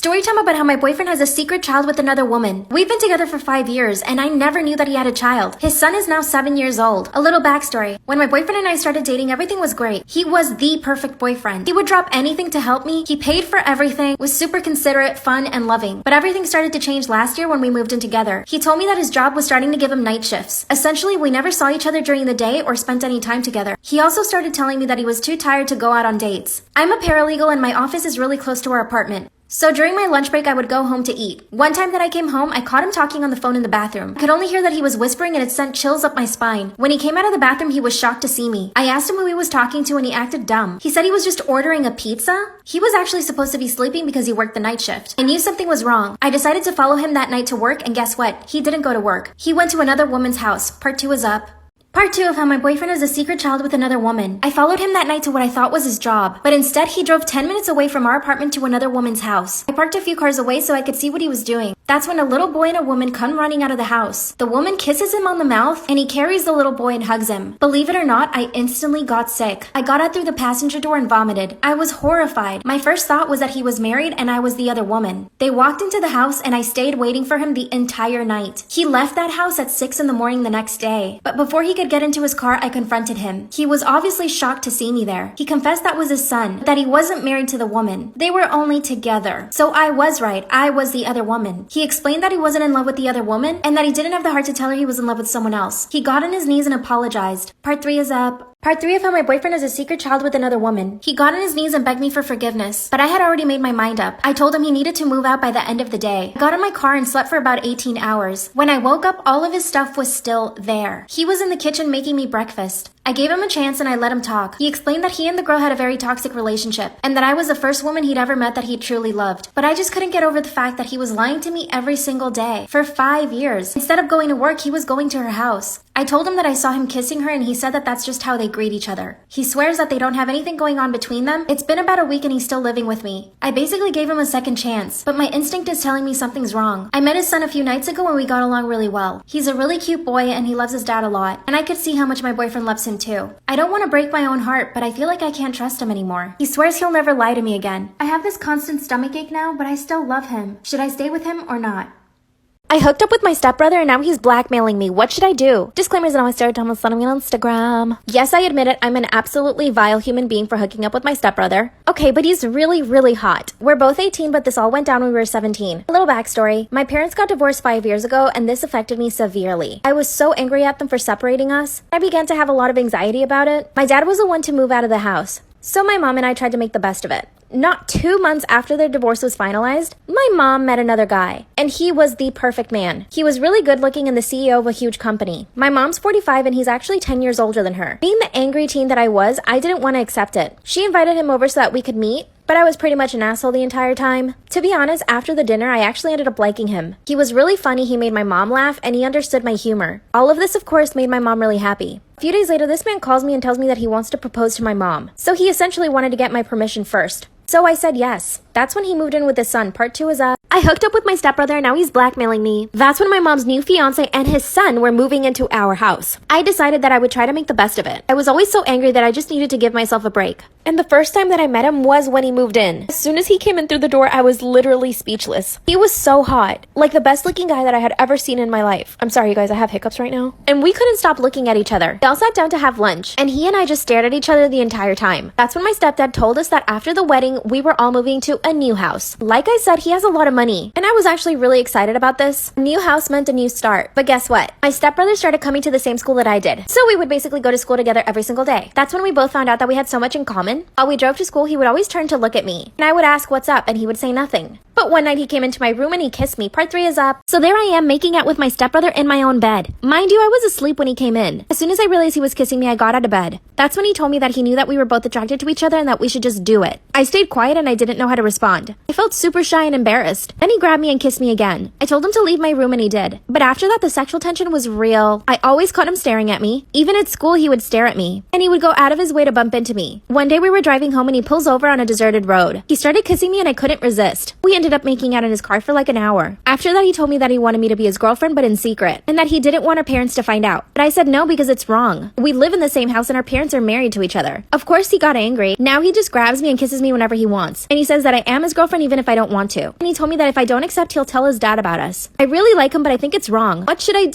Story time about how my boyfriend has a secret child with another woman. We've been together for 5 years, and I never knew that he had a child. His son is now 7 years old. A little backstory. When my boyfriend and I started dating, everything was great. He was the perfect boyfriend. He would drop anything to help me. He paid for everything, was super considerate, fun, and loving. But everything started to change last year when we moved in together. He told me that his job was starting to give him night shifts. Essentially, we never saw each other during the day or spent any time together. He also started telling me that he was too tired to go out on dates. I'm a paralegal and my office is really close to our apartment. So during my lunch break, I would go home to eat. One time that I came home, I caught him talking on the phone in the bathroom. I could only hear that he was whispering and it sent chills up my spine. When he came out of the bathroom, he was shocked to see me. I asked him who he was talking to and he acted dumb. He said he was just ordering a pizza. He was actually supposed to be sleeping because he worked the night shift. I knew something was wrong. I decided to follow him that night to work, and guess what? He didn't go to work. He went to another woman's house. Part 2 is up. Part 2 of how my boyfriend has a secret child with another woman. I followed him that night to what I thought was his job, but instead he drove 10 minutes away from our apartment to another woman's house. I parked a few cars away so I could see what he was doing. That's when a little boy and a woman come running out of the house. The woman kisses him on the mouth and he carries the little boy and hugs him. Believe it or not, I instantly got sick. I got out through the passenger door and vomited. I was horrified. My first thought was that he was married and I was the other woman. They walked into the house and I stayed waiting for him the entire night. He left that house at 6 in the morning the next day. But before he could get into his car, I confronted him. He was obviously shocked to see me there. He confessed that was his son, that he wasn't married to the woman. They were only together. So I was right. I was the other woman. He explained that he wasn't in love with the other woman and that he didn't have the heart to tell her he was in love with someone else. He got on his knees and apologized. Part 3 is up. Part 3 of how my boyfriend has a secret child with another woman. He got on his knees and begged me for forgiveness, but I had already made my mind up. I told him he needed to move out by the end of the day. I got in my car and slept for about 18 hours. When I woke up, all of his stuff was still there. He was in the kitchen making me breakfast. I gave him a chance and I let him talk. He explained that he and the girl had a very toxic relationship and that I was the first woman he'd ever met that he truly loved. But I just couldn't get over the fact that he was lying to me every single day for 5 years. Instead of going to work, he was going to her house. I told him that I saw him kissing her and he said that that's just how they greet each other. He swears that they don't have anything going on between them. It's been about a week and he's still living with me. I basically gave him a second chance, but my instinct is telling me something's wrong. I met his son a few nights ago and we got along really well. He's a really cute boy and he loves his dad a lot, and I could see how much my boyfriend loves him too. I don't want to break my own heart, but I feel like I can't trust him anymore. He swears he'll never lie to me again. I have this constant stomachache now, but I still love him. Should I stay with him or not? I hooked up with my stepbrother and now he's blackmailing me. What should I do? Disclaimers on my Storytime on Sunny on Instagram. Yes, I admit it. I'm an absolutely vile human being for hooking up with my stepbrother. Okay, but he's really, really hot. We're both 18, but this all went down when we were 17. A little backstory. My parents got divorced 5 years ago and this affected me severely. I was so angry at them for separating us. I began to have a lot of anxiety about it. My dad was the one to move out of the house, so my mom and I tried to make the best of it. Not 2 months after their divorce was finalized, my mom met another guy, and he was the perfect man. He was really good looking and the CEO of a huge company. My mom's 45 and he's actually 10 years older than her. Being the angry teen that I was, I didn't want to accept it. She invited him over so that we could meet, but I was pretty much an asshole the entire time. To be honest, after the dinner, I actually ended up liking him. He was really funny, he made my mom laugh, and he understood my humor. All of this, of course, made my mom really happy. A few days later, this man calls me and tells me that he wants to propose to my mom. So he essentially wanted to get my permission first. So I said yes. That's when he moved in with his son. Part 2 is up. I hooked up with my stepbrother and now he's blackmailing me. That's when my mom's new fiance and his son were moving into our house. I decided that I would try to make the best of it. I was always so angry that I just needed to give myself a break. And the first time that I met him was when he moved in. As soon as he came in through the door, I was literally speechless. He was so hot. Like the best looking guy that I had ever seen in my life. I'm sorry you guys, I have hiccups right now. And we couldn't stop looking at each other. We all sat down to have lunch and he and I just stared at each other the entire time. That's when my stepdad told us that after the wedding, we were all moving to a new house. Like I said, he has a lot of money. And I was actually really excited about this. A new house meant a new start. But guess what? My stepbrother started coming to the same school that I did. So we would basically go to school together every single day. That's when we both found out that we had so much in common. While we drove to school, he would always turn to look at me. And I would ask what's up and he would say nothing. But one night he came into my room and he kissed me. Part 3 is up. So there I am making out with my stepbrother in my own bed. Mind you, I was asleep when he came in. As soon as I realized he was kissing me, I got out of bed. That's when he told me that he knew that we were both attracted to each other and that we should just do it. I stayed quiet and I didn't know how to respond. I felt super shy and embarrassed. Then he grabbed me and kissed me again. I told him to leave my room and he did. But after that, the sexual tension was real. I always caught him staring at me. Even at school, he would stare at me. And he would go out of his way to bump into me. One day we were driving home and he pulls over on a deserted road. He started kissing me and I couldn't resist. We ended up making out in his car for like an hour. After that, he told me that he wanted me to be his girlfriend, but in secret, and that he didn't want our parents to find out. But I said no because it's wrong. We live in the same house and our parents are married to each other. Of course, he got angry. Now he just grabs me and kisses me whenever he wants. And he says that I am his girlfriend even if I don't want to. And he told me that if I don't accept, he'll tell his dad about us. I really like him, but I think it's wrong. What should I do?